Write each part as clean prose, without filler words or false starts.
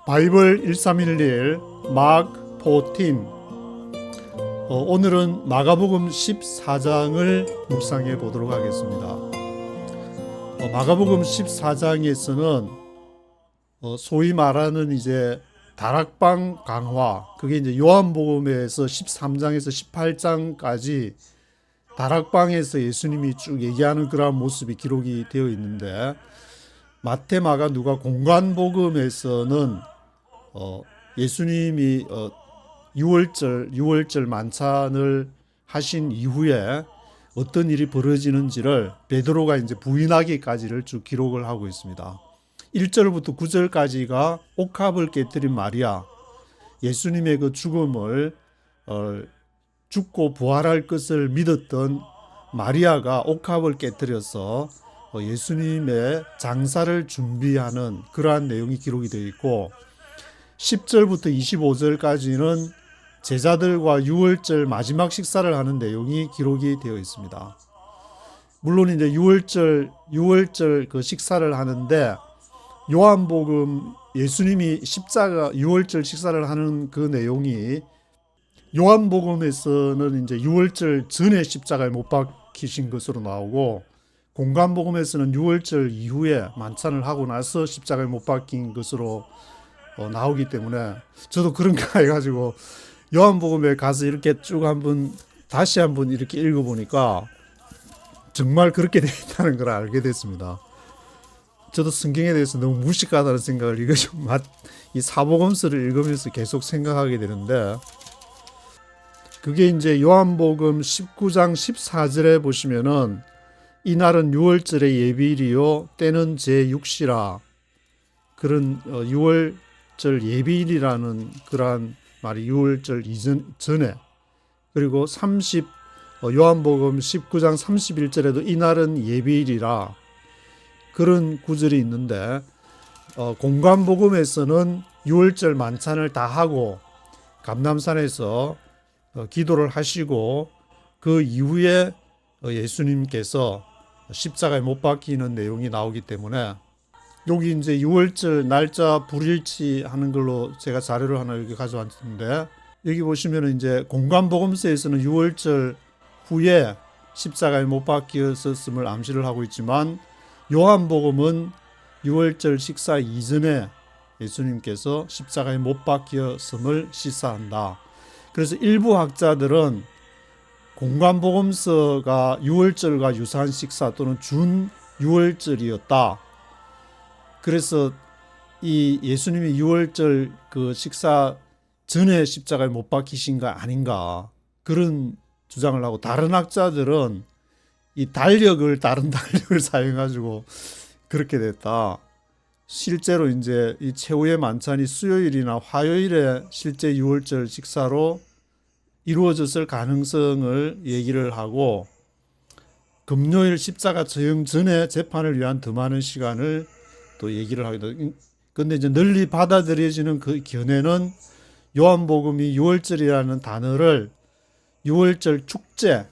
바이블 1311 마크 14. 오늘은 마가복음 14장을 묵상해 보도록 하겠습니다. 마가복음 14장에서는 소위 말하는 이제 다락방 강화, 그게 이제 요한복음에서 13장에서 18장까지 다락방에서 예수님이 쭉 얘기하는 그런 모습이 기록이 되어 있는데, 마태, 마가, 누가 공관복음에서는 예수님이 6월절 만찬을 하신 이후에 어떤 일이 벌어지는지를 베드로가 이제 부인하기까지를 쭉 기록을 하고 있습니다. 1절부터 9절까지가 옥합을 깨뜨린 마리아, 예수님의 그 죽음을 죽고 부활할 것을 믿었던 마리아가 옥합을 깨뜨려서 예수님의 장사를 준비하는 그러한 내용이 기록이 되어 있고, 10절부터 25절까지는 제자들과 유월절 마지막 식사를 하는 내용이 기록이 되어 있습니다. 물론 이제 유월절 그 식사를 하는데, 요한복음 예수님이 십자가 유월절 식사를 하는 그 내용이 요한복음에서는 이제 유월절 전에 십자가에 못 박히신 것으로 나오고, 공관복음에서는 유월절 이후에 만찬을 하고 나서 십자가에 못 박힌 것으로 나오기 때문에, 저도 그런가 해가지고 요한복음에 가서 이렇게 쭉 다시 한번 이렇게 읽어보니까 정말 그렇게 되어 있다는 걸 알게 됐습니다. 저도 성경에 대해서 너무 무식하다는 생각을 이 사복음서를 읽으면서 계속 생각하게 되는데, 그게 이제 요한복음 19장 14절에 보시면은 이날은 유월절의 예비일이요 때는 제6시라, 그런 유월절 예비일이라는 그러한 말이 유월절 전에, 그리고 요한복음 19장 31절에도 이날은 예비일이라 그런 구절이 있는데, 공관복음에서는 유월절 만찬을 다 하고 감람산에서 기도를 하시고 그 이후에 예수님께서 십자가에 못 박히는 내용이 나오기 때문에, 여기 이제 6월절 날짜 불일치 하는 걸로 제가 자료를 하나 여기 가져왔는데, 여기 보시면은 이제 공관복음서에서는 6월절 후에 십자가에 못 박혔음을 암시를 하고 있지만, 요한복음은 6월절 식사 이전에 예수님께서 십자가에 못 박혔음을 시사한다. 그래서 일부 학자들은 공관복음서가 6월절과 유사한 식사 또는 준 6월절이었다. 그래서 이 예수님이 6월절 그 식사 전에 십자가에 못 박히신 거 아닌가, 그런 주장을 하고, 다른 학자들은 다른 달력을 사용해가지고 그렇게 됐다. 실제로 이제 이 최후의 만찬이 수요일이나 화요일에 실제 6월절 식사로 이루어졌을 가능성을 얘기를 하고, 금요일 십자가 처형 전에 재판을 위한 더 많은 시간을 또 얘기를 하기도. 근데 이제 널리 받아들여지는 그 견해는 요한복음이 6월절이라는 단어를 6월절 축제,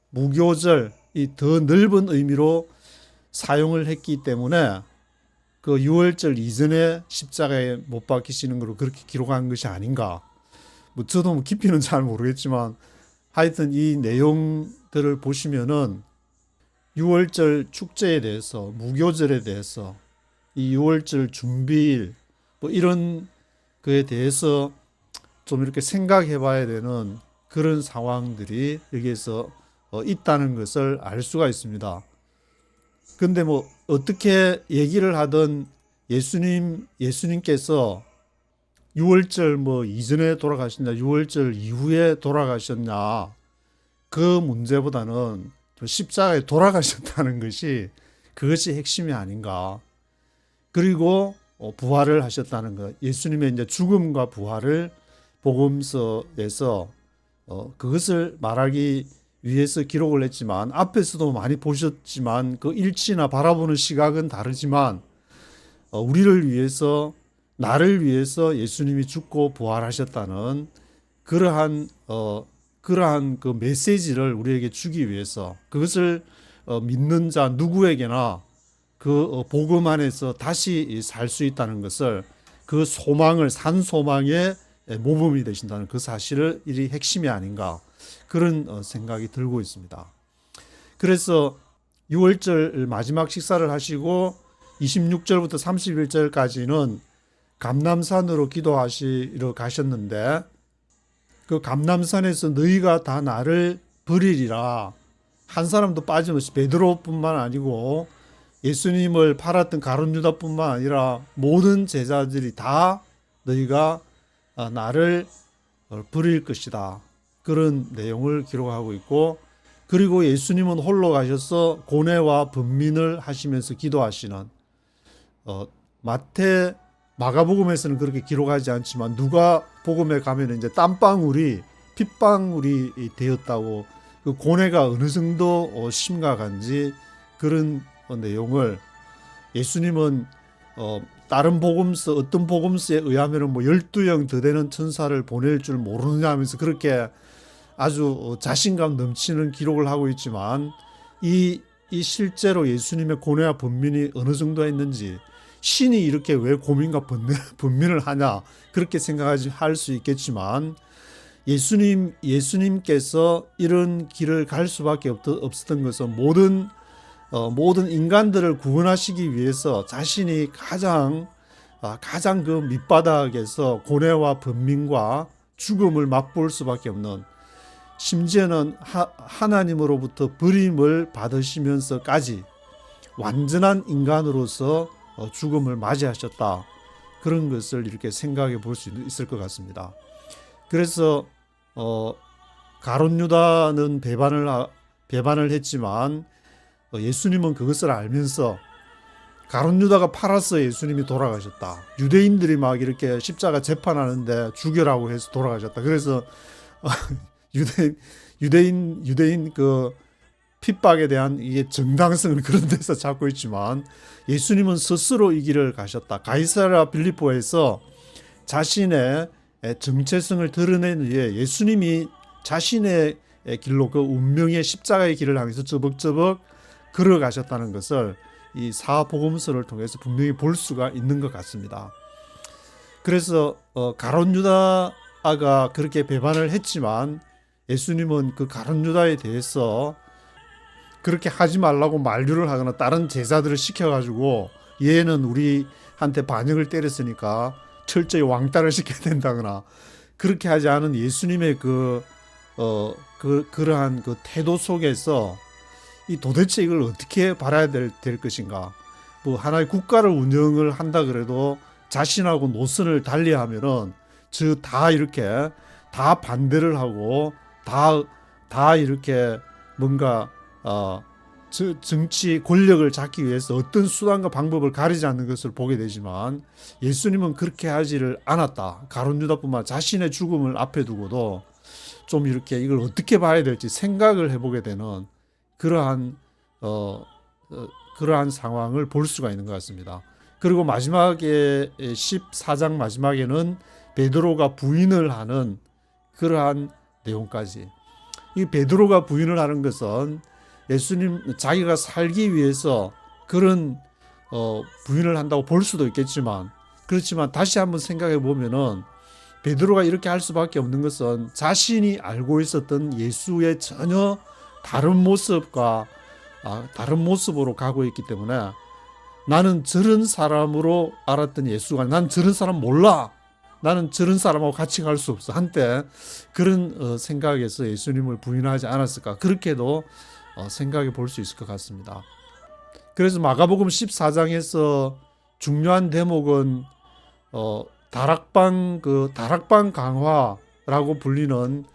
무교절, 이 더 넓은 의미로 사용을 했기 때문에 그 6월절 이전에 십자가에 못 박히시는 걸로 그렇게 기록한 것이 아닌가. 저도 깊이는 잘 모르겠지만, 하여튼 이 내용들을 보시면은 6월절 축제에 대해서, 무교절에 대해서, 이 6월절 준비일 이런 거에 대해서 좀 이렇게 생각해 봐야 되는 그런 상황들이 여기에서 있다는 것을 알 수가 있습니다. 근데 어떻게 얘기를 하든 예수님께서 6월절 이전에 돌아가셨냐, 6월절 이후에 돌아가셨냐, 그 문제보다는 십자가에 돌아가셨다는 그것이 핵심이 아닌가. 그리고 부활을 하셨다는 것, 예수님의 이제 죽음과 부활을 복음서에서 그것을 말하기 위해서 기록을 했지만, 앞에서도 많이 보셨지만 그 일치나 바라보는 시각은 다르지만, 우리를 위해서, 나를 위해서 예수님이 죽고 부활하셨다는 그러한 그 메시지를 우리에게 주기 위해서, 그것을 믿는 자 누구에게나 그 복음 안에서 다시 살 수 있다는 것을, 그 소망을 산 소망의 모범이 되신다는 그 사실을 이 핵심이 아닌가 그런 생각이 들고 있습니다. 그래서 6월절 마지막 식사를 하시고 26절부터 31절까지는 감람산으로 기도하시러 가셨는데 그 감람산에서 너희가 다 나를 버리리라. 한 사람도 빠짐없이 베드로뿐만 아니고 예수님을 팔았던 가룟 유다뿐만 아니라 모든 제자들이 다 너희가 나를 버릴 것이다. 그런 내용을 기록하고 있고, 그리고 예수님은 홀로 가셔서 고뇌와 번민을 하시면서 기도하시는 마가복음에서는 그렇게 기록하지 않지만 누가복음에 가면 이제 땀방울이 핏방울이 되었다고, 그 고뇌가 어느 정도 심각한지 그런 내용을 예수님은 다른 복음서, 어떤 복음서에 의하면 뭐 12형 더 되는 천사를 보낼 줄 모르느냐 하면서 그렇게 아주 자신감 넘치는 기록을 하고 있지만 이 실제로 예수님의 고뇌와 번민이 어느 정도 했는지, 신이 이렇게 왜 고민과 번민을 하냐 그렇게 생각하지 할 수 있겠지만, 예수님께서 이런 길을 갈 수밖에 없었던 것은 모든 인간들을 구원하시기 위해서 자신이 가장 그 밑바닥에서 고뇌와 번민과 죽음을 맛볼 수밖에 없는, 심지어는 하나님으로부터 버림을 받으시면서까지 완전한 인간으로서 죽음을 맞이하셨다. 그런 것을 이렇게 생각해 볼 수 있을 것 같습니다. 그래서 가룟 유다는 배반을 했지만 예수님은 그것을 알면서, 가룟 유다가 팔아서 예수님이 돌아가셨다. 유대인들이 막 이렇게 십자가 재판하는데 죽여라고 해서 돌아가셨다. 그래서 유대인 그 핍박에 대한 이게 정당성은 그런 데서 찾고 있지만, 예수님은 스스로 이 길을 가셨다. 가이사랴 빌립보에서 자신의 정체성을 드러낸 후에 예수님이 자신의 길로, 그 운명의 십자가의 길을 향해서 저벅저벅 걸어가셨다는 것을 이 사복음서를 통해서 분명히 볼 수가 있는 것 같습니다. 그래서 가룟 유다가 그렇게 배반을 했지만 예수님은 그 가룟 유다에 대해서 그렇게 하지 말라고 만류를 하거나 다른 제자들을 시켜가지고 얘는 우리한테 반역을 때렸으니까 철저히 왕따를 시켜야 된다거나 그렇게 하지 않은 예수님의 그러한 그 태도 속에서 이 도대체 이걸 어떻게 바라야 될 것인가. 뭐 하나의 국가를 운영을 한다 그래도 자신하고 노선을 달리하면은 다 이렇게 다 반대를 하고 다 이렇게 뭔가 정치 권력을 잡기 위해서 어떤 수단과 방법을 가리지 않는 것을 보게 되지만, 예수님은 그렇게 하지를 않았다. 가룟 유다뿐만 자신의 죽음을 앞에 두고도 좀 이렇게 이걸 어떻게 봐야 될지 생각을 해보게 되는 그러한 상황을 볼 수가 있는 것 같습니다. 그리고 마지막에 14장 마지막에는 베드로가 부인을 하는 그러한 내용까지. 이 베드로가 부인을 하는 것은 예수님 자기가 살기 위해서 그런 부인을 한다고 볼 수도 있겠지만, 그렇지만 다시 한번 생각해 보면은 베드로가 이렇게 할 수밖에 없는 것은 자신이 알고 있었던 예수의 전혀 다른 모습과 다른 모습으로 가고 있기 때문에, 나는 저런 사람으로 알았던 예수가 난 저런 사람 몰라, 나는 저런 사람하고 같이 갈 수 없어, 한때 그런 생각에서 예수님을 부인하지 않았을까, 그렇게도 생각해 볼 수 있을 것 같습니다. 그래서 마가복음 14장에서 중요한 대목은 다락방 강화라고 불리는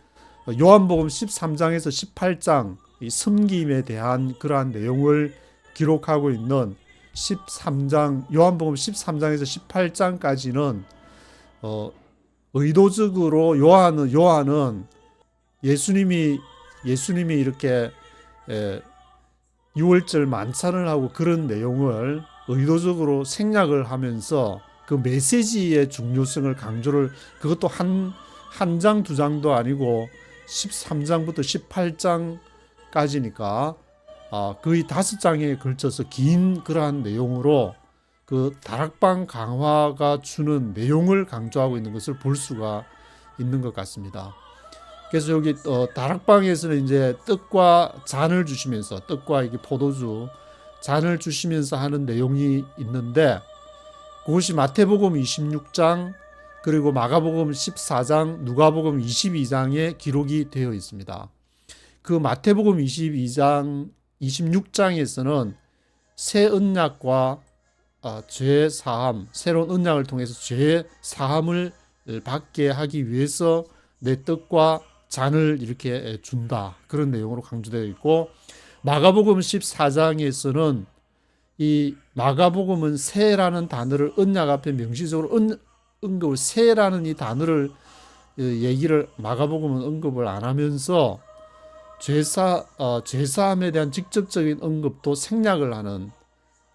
요한복음 13장에서 18장 이 섬김에 대한 그러한 내용을 기록하고 있는 13장, 요한복음 13장에서 18장까지는 의도적으로 요한은 예수님이 이렇게 6월절 만찬을 하고 그런 내용을 의도적으로 생략을 하면서 그 메시지의 중요성을 강조를, 그것도 한 장 두 장도 아니고 13장부터 18장까지니까 거의 5장에 걸쳐서 긴 그러한 내용으로 그 다락방 강화가 주는 내용을 강조하고 있는 것을 볼 수가 있는 것 같습니다. 그래서 여기 다락방에서는 이제 떡과 잔을 주시면서, 떡과 이게 포도주 잔을 주시면서 하는 내용이 있는데, 그것이 마태복음 26장 그리고 마가복음 14장, 누가복음 22장에 기록이 되어 있습니다. 그 마태복음 22장, 26장에서는 새 언약과 죄 사함, 새로운 언약을 통해서 죄 사함을 받게 하기 위해서 내 떡과 잔을 이렇게 준다, 그런 내용으로 강조되어 있고, 마가복음 14장에서는 이 마가복음은 새라는 단어를 언약 앞에 명시적으로 언급을, 새라는 이 단어를 얘기를 마가복음은 언급을 안 하면서 죄사함에 대한 직접적인 언급도 생략을 하는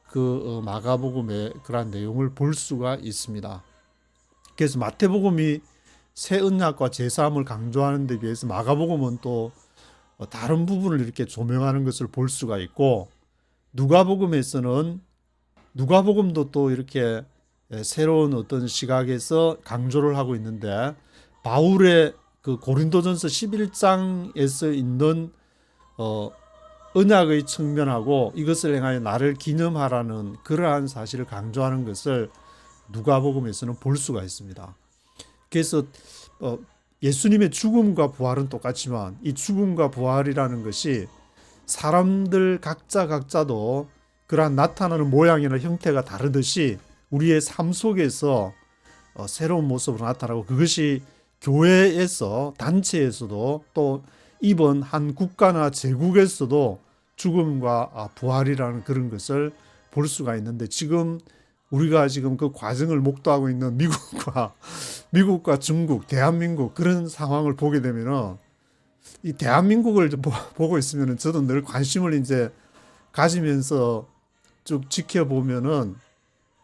그 마가복음의 그러한 내용을 볼 수가 있습니다. 그래서 마태복음이 새 언약과 죄사함을 강조하는 데 비해서 마가복음은 또 다른 부분을 이렇게 조명하는 것을 볼 수가 있고, 누가복음에서는 누가복음도 또 이렇게 새로운 어떤 시각에서 강조를 하고 있는데, 바울의 그 고린도전서 11장에서 있는 언약의 측면하고 이것을 행하여 나를 기념하라는 그러한 사실을 강조하는 것을 누가복음에서는 볼 수가 있습니다. 그래서 예수님의 죽음과 부활은 똑같지만 이 죽음과 부활이라는 것이 사람들 각자도 그러한 나타나는 모양이나 형태가 다르듯이 우리의 삶 속에서 새로운 모습으로 나타나고, 그것이 교회에서, 단체에서도, 또 이번 한 국가나 제국에서도 죽음과 부활이라는 그런 것을 볼 수가 있는데, 지금 우리가 지금 그 과정을 목도하고 있는 미국과 중국, 대한민국, 그런 상황을 보게 되면은 이 대한민국을 보고 있으면은 저도 늘 관심을 이제 가지면서 쭉 지켜보면은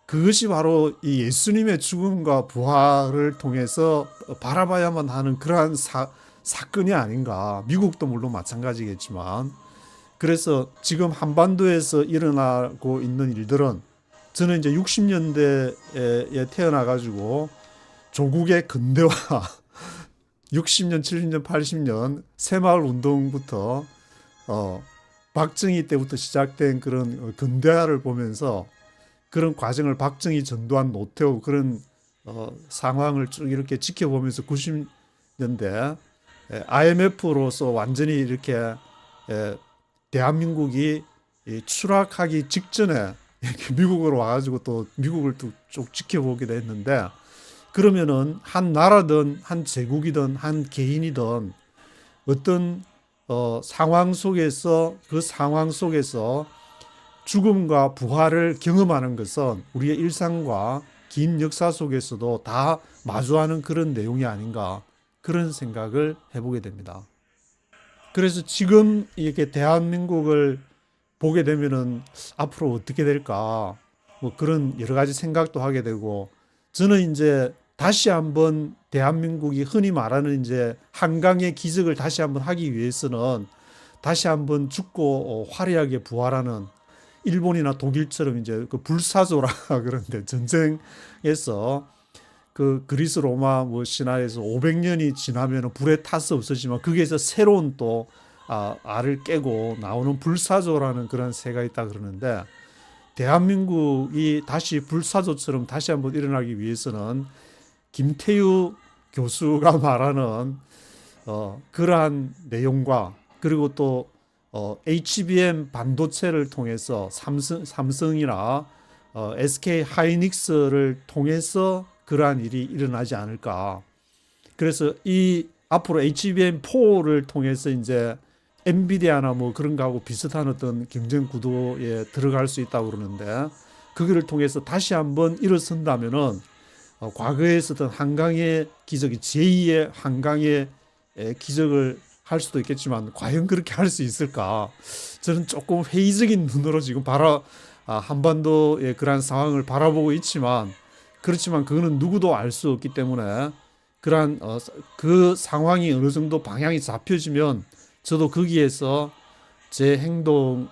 그것이 바로 이 예수님의 죽음과 부활을 통해서 바라봐야만 하는 그러한 사건이 아닌가. 미국도 물론 마찬가지겠지만, 그래서 지금 한반도에서 일어나고 있는 일들은, 저는 이제 60년대에 태어나가지고 조국의 근대화 60년, 70년, 80년 새마을 운동부터 박정희 때부터 시작된 그런 근대화를 보면서 그런 과정을 박정희 전두환 노태우 그런 상황을 쭉 이렇게 지켜보면서 90년대 IMF로서 완전히 이렇게 대한민국이 추락하기 직전에 미국으로 와가지고 또 미국을 또 쭉 지켜보기도 했는데, 그러면은 한 나라든 한 제국이든 한 개인이든 어떤 상황 속에서, 그 상황 속에서 죽음과 부활을 경험하는 것은 우리의 일상과 긴 역사 속에서도 다 마주하는 그런 내용이 아닌가, 그런 생각을 해보게 됩니다. 그래서 지금 이렇게 대한민국을 보게 되면은 앞으로 어떻게 될까, 뭐 그런 여러 가지 생각도 하게 되고, 저는 이제 다시 한번 대한민국이 흔히 말하는 이제 한강의 기적을 다시 한번 하기 위해서는 다시 한번 죽고 화려하게 부활하는, 일본이나 독일처럼 이제 그 불사조라 그런데 전쟁에서 그 그리스 로마 뭐 신화에서 500년이 지나면 불에 타서 없어지만 거기에서 새로운 또 알을 깨고 나오는 불사조라는 그런 새가 있다 그러는데, 대한민국이 다시 불사조처럼 다시 한번 일어나기 위해서는 김태유 교수가 말하는 그러한 내용과, 그리고 또 HBM 반도체를 통해서 삼성이나 SK 하이닉스를 통해서 그러한 일이 일어나지 않을까. 그래서 이 앞으로 HBM4를 통해서 이제 엔비디아나 뭐 그런 거하고 비슷한 어떤 경쟁 구도에 들어갈 수 있다고 그러는데, 그거를 통해서 다시 한번 일어선다면은 과거에 있었던 한강의 기적이 제2의 한강의 기적을 할 수도 있겠지만 과연 그렇게 할 수 있을까? 저는 조금 회의적인 눈으로 지금 한반도의 그러한 상황을 바라보고 있지만, 그렇지만 그거는 누구도 알 수 없기 때문에 그러한 그 상황이 어느 정도 방향이 잡혀지면 저도 거기에서 제 행동의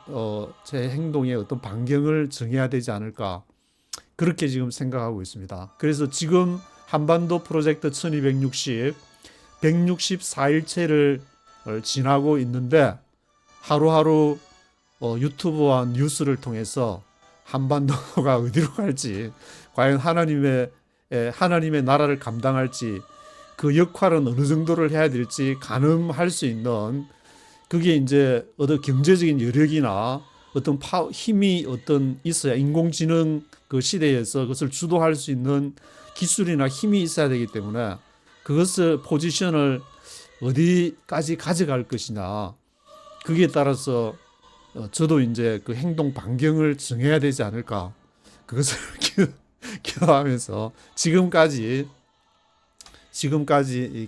어떤 반경을 정해야 되지 않을까, 그렇게 지금 생각하고 있습니다. 그래서 지금 한반도 프로젝트 1260 164일째를 지나고 있는데 하루하루 유튜브와 뉴스를 통해서 한반도가 어디로 갈지, 과연 하나님의 나라를 감당할지, 그 역할은 어느 정도를 해야 될지 가늠할 수 있는, 그게 이제 어떤 경제적인 여력이나 어떤 힘이 어떤 있어야, 인공지능 그 시대에서 그것을 주도할 수 있는 기술이나 힘이 있어야 되기 때문에 그것을 포지션을 어디까지 가져갈 것이냐, 거기에 따라서 저도 이제 그 행동 반경을 정해야 되지 않을까, 그것을 기도하면서 지금까지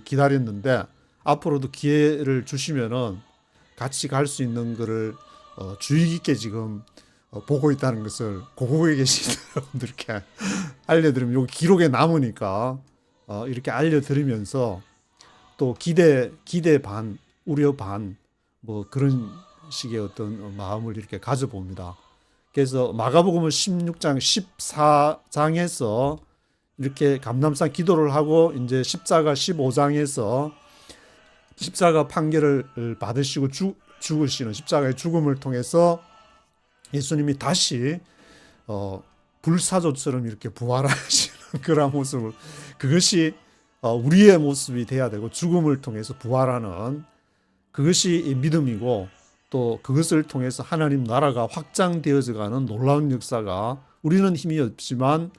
기다렸는데, 앞으로도 기회를 주시면은 같이 갈 수 있는 거를 주의 깊게 지금 보고 있다는 것을 고국에 계신 여러분들께 알려드리면, 여기 기록에 남으니까 이렇게 알려드리면서 또 기대 반, 우려 반, 뭐 그런 식의 어떤 마음을 이렇게 가져봅니다. 그래서 마가복음은 16장 14장에서 이렇게 감람산 기도를 하고, 이제 십자가 15장에서 십자가 판결을 받으시고 죽으시는 십자가의 죽음을 통해서 예수님이 다시 불사조처럼 이렇게 부활하시는 그런 모습을, 그것이 우리의 모습이 돼야 되고, 죽음을 통해서 부활하는 그것이 믿음이고, 또 그것을 통해서 하나님 나라가 확장되어져 가는 놀라운 역사가, 우리는 힘이 없지만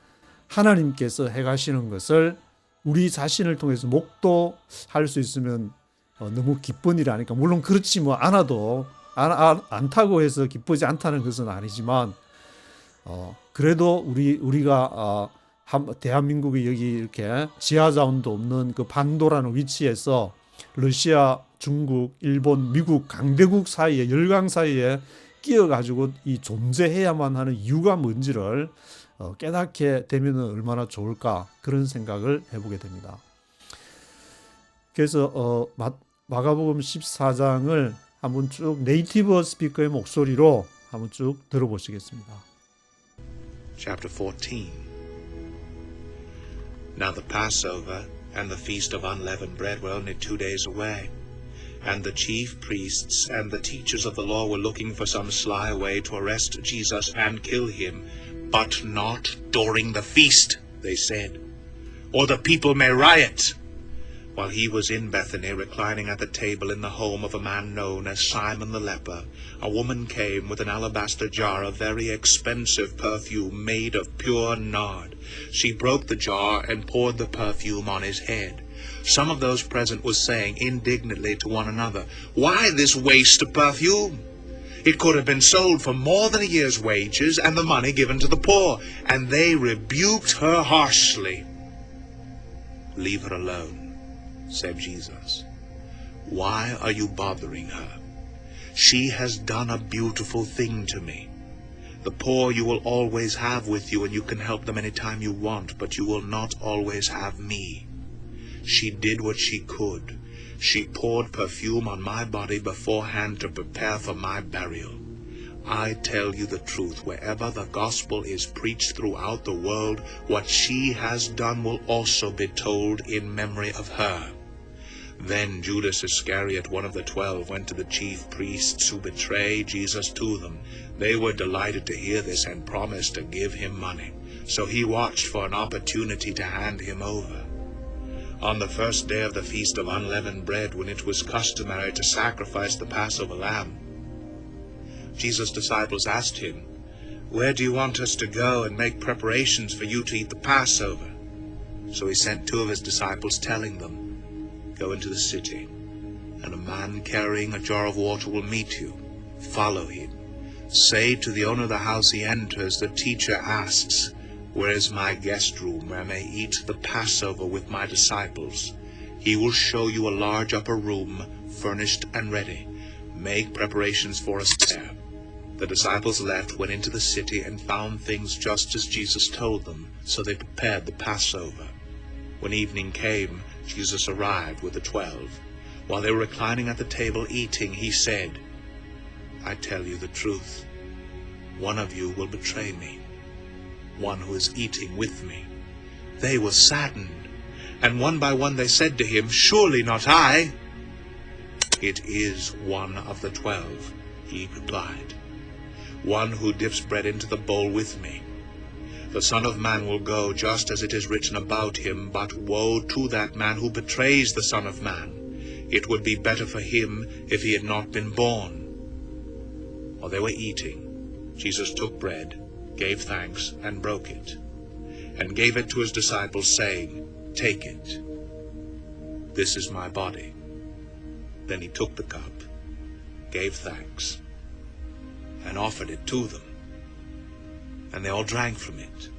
하나님께서 해가시는 것을 우리 자신을 통해서 목도할 수 있으면 너무 기쁜 일이 아닐까. 물론 그렇지 뭐 않아도 않다고 해서 기쁘지 않다는 것은 아니지만, 그래도 우리가 대한민국이 여기 이렇게 지하자원도 없는 그 반도라는 위치에서 러시아, 중국, 일본, 미국 강대국 사이에, 열강 사이에 끼어가지고 이 존재해야만 하는 이유가 뭔지를 깨닫게 되면 얼마나 좋을까, 그런 생각을 해보게 됩니다. 그래서 마가복음 14장을 한번 쭉 네이티브 스피커의 목소리로 한번 쭉 들어보시겠습니다. Chapter 14. Now the Passover and the feast of unleavened bread were only 2 days away, and the chief priests and the teachers of the law were looking for some sly way to arrest Jesus and kill him, but not during the feast, they said, or the people may riot. While he was in Bethany, reclining at the table in the home of a man known as Simon the leper, a woman came with an alabaster jar of very expensive perfume made of pure nard. She broke the jar and poured the perfume on his head. Some of those present were saying indignantly to one another, "Why this waste of perfume? It could have been sold for more than a year's wages and the money given to the poor." And they rebuked her harshly. "Leave her alone," said Jesus. "Why are you bothering her? She has done a beautiful thing to me. The poor you will always have with you, and you can help them any time you want, but you will not always have me. She did what she could. She poured perfume on my body beforehand to prepare for my burial. I tell you the truth, wherever the gospel is preached throughout the world, what she has done will also be told in memory of her." Then Judas Iscariot, one of the 12, went to the chief priests who betrayed Jesus to them. They were delighted to hear this and promised to give him money. So he watched for an opportunity to hand him over. On the first day of the Feast of Unleavened Bread, when it was customary to sacrifice the Passover lamb, Jesus' disciples asked him, "Where do you want us to go and make preparations for you to eat the Passover?" So he sent 2 of his disciples, telling them, "Go into the city, and a man carrying a jar of water will meet you. Follow him. Say to the owner of the house he enters, 'The teacher asks, where is my guest room where I may eat the Passover with my disciples?' He will show you a large upper room, furnished and ready. Make preparations for us there." The disciples left, went into the city, and found things just as Jesus told them, so they prepared the Passover. When evening came, Jesus arrived with the 12. While they were reclining at the table eating, he said, "I tell you the truth, one of you will betray me." one who is eating with me." They were saddened, and one by one they said to him, "Surely not I." "It is one of the 12, he replied, "one who dips bread into the bowl with me. The Son of Man will go just as it is written about him, but woe to that man who betrays the Son of Man. It would be better for him if he had not been born." While they were eating, Jesus took bread, gave thanks, and broke it, and gave it to his disciples, saying, "Take it. This is my body." Then he took the cup, gave thanks, and offered it to them, and they all drank from it.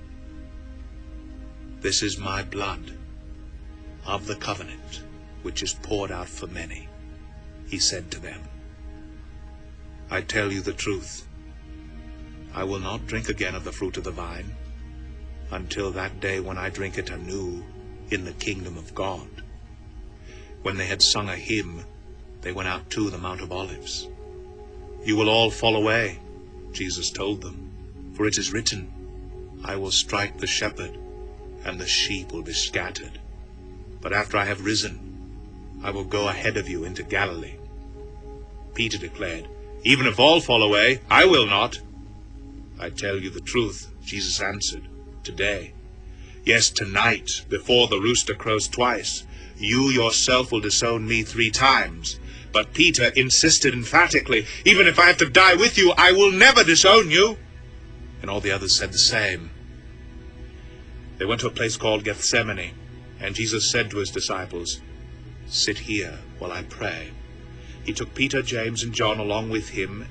"This is my blood of the covenant, which is poured out for many," he said to them. "I tell you the truth, I will not drink again of the fruit of the vine until that day when I drink it anew in the kingdom of God." When they had sung a hymn, they went out to the Mount of Olives. "You will all fall away," Jesus told them, "for it is written, 'I will strike the shepherd, and the sheep will be scattered.' But after I have risen, I will go ahead of you into Galilee." Peter declared, "Even if all fall away, I will not." "I tell you the truth," Jesus answered, "today, yes, tonight, before the rooster crows twice, you yourself will disown me 3 times. But Peter insisted emphatically, "Even if I have to die with you, I will never disown you." And all the others said the same. They went to a place called Gethsemane, and Jesus said to his disciples, "Sit here while I pray." He took Peter, James, and John along with him,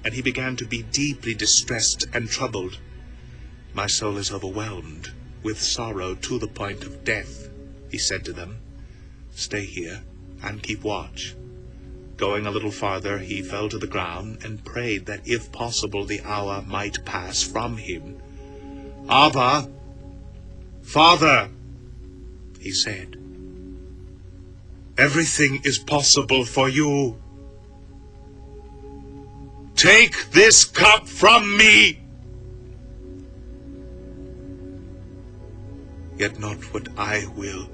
and he began to be deeply distressed and troubled. "My soul is overwhelmed with sorrow to the point of death," he said to them. "Stay here and keep watch." Going a little farther, he fell to the ground and prayed that if possible the hour might pass from him. "Abba, Father," he said, "everything is possible for you. Take this cup from me. Yet not what I will,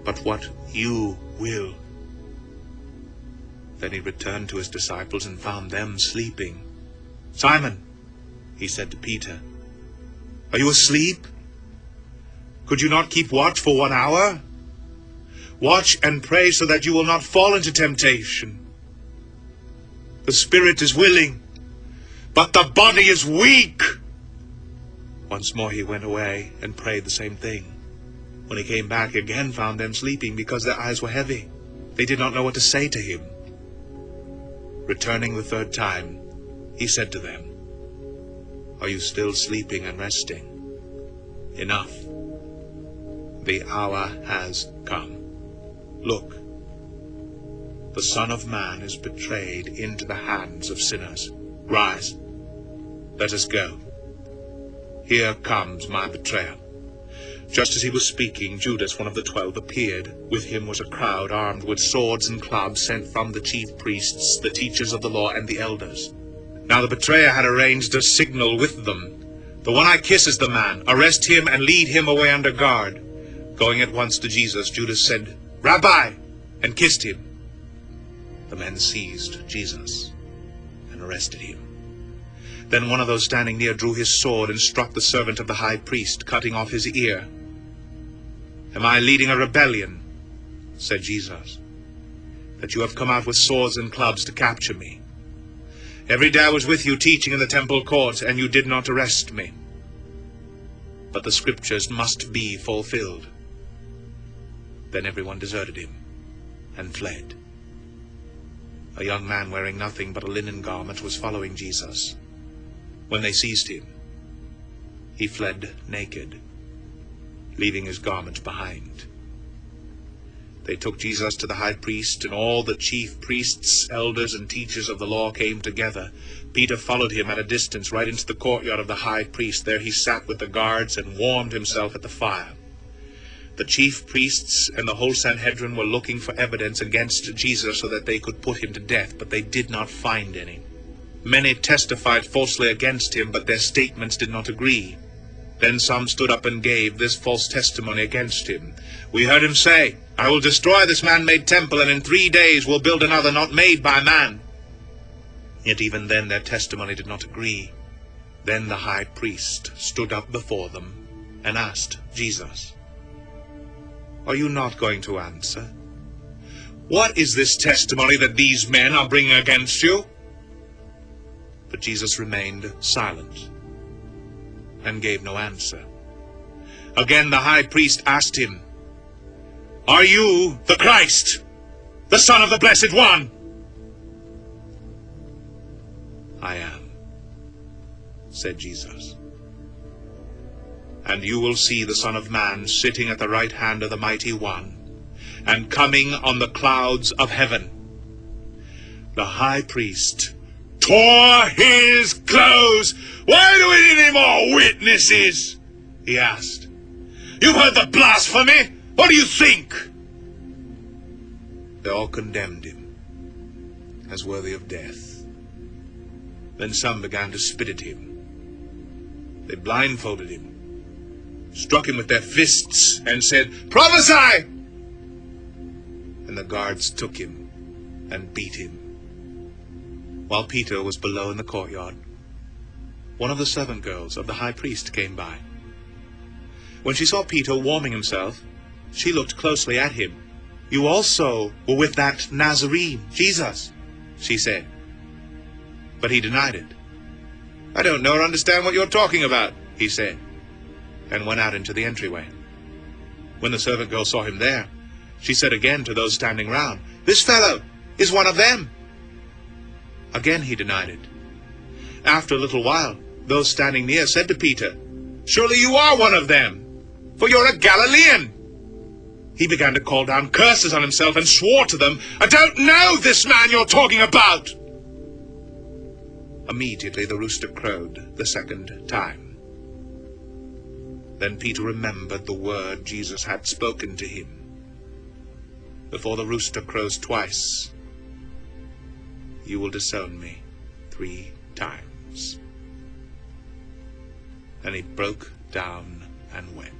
but what you will." Then he returned to his disciples and found them sleeping. "Simon," he said to Peter, "are you asleep? Could you not keep watch for 1 hour? Watch and pray so that you will not fall into temptation. The spirit is willing, but the body is weak." Once more he went away and prayed the same thing. When he came back, he again found them sleeping because their eyes were heavy. They did not know what to say to him. Returning the 3rd time, he said to them, "Are you still sleeping and resting? Enough. The hour has come. Look, the Son of Man is betrayed into the hands of sinners. Rise, let us go. Here comes my betrayer." Just as he was speaking, Judas, one of the 12, appeared. With him was a crowd armed with swords and clubs sent from the chief priests, the teachers of the law, and the elders. Now the betrayer had arranged a signal with them. "The one I kiss is the man. Arrest him and lead him away under guard." Going at once to Jesus, Judas said, "Rabbi," and kissed him. The men seized Jesus and arrested him. Then one of those standing near drew his sword and struck the servant of the high priest, cutting off his ear. "Am I leading a rebellion," said Jesus, "that you have come out with swords and clubs to capture me? Every day I was with you teaching in the temple court, and you did not arrest me. But the scriptures must be fulfilled." Then everyone deserted him and fled. A young man wearing nothing but a linen garment was following Jesus. When they seized him, he fled naked, leaving his garment behind. They took Jesus to the high priest, and all the chief priests, elders, and teachers of the law came together. Peter followed him at a distance right into the courtyard of the high priest. There he sat with the guards and warmed himself at the fire. The chief priests and the whole Sanhedrin were looking for evidence against Jesus so that they could put him to death, but they did not find any. Many testified falsely against him, but their statements did not agree. Then some stood up and gave this false testimony against him. We heard him say, I will destroy this man-made temple, and in 3 days will build another not made by man. Yet even then their testimony did not agree. Then the high priest stood up before them and asked Jesus, Are you not going to answer? What is this testimony that these men are bringing against you? But Jesus remained silent and gave no answer. Again the high priest asked him, Are you the Christ, the Son of the Blessed One? I am, said Jesus. And you will see the Son of Man sitting at the right hand of the Mighty One, and coming on the clouds of heaven. The high priest tore his clothes. Why do we need any more witnesses? He asked. You've heard the blasphemy. What do you think? They all condemned him as worthy of death. Then some began to spit at him. They blindfolded him, struck him with their fists, and said, Prophesy! And the guards took him and beat him. While Peter was below in the courtyard, one of the servant girls of the high priest came by. When she saw Peter warming himself, she looked closely at him. You also were with that Nazarene, Jesus, she said. But he denied it. I don't know or understand what you're talking about, he said, and went out into the entryway. When the servant girl saw him there, she said again to those standing round, This fellow is one of them. Again he denied it. After a little while, those standing near said to Peter, Surely you are one of them, for you're a Galilean. He began to call down curses on himself and swore to them, I don't know this man you're talking about. Immediately the rooster crowed the second time. Then Peter remembered the word Jesus had spoken to him. Before the rooster crows twice, you will disown me 3 times. And he broke down and wept.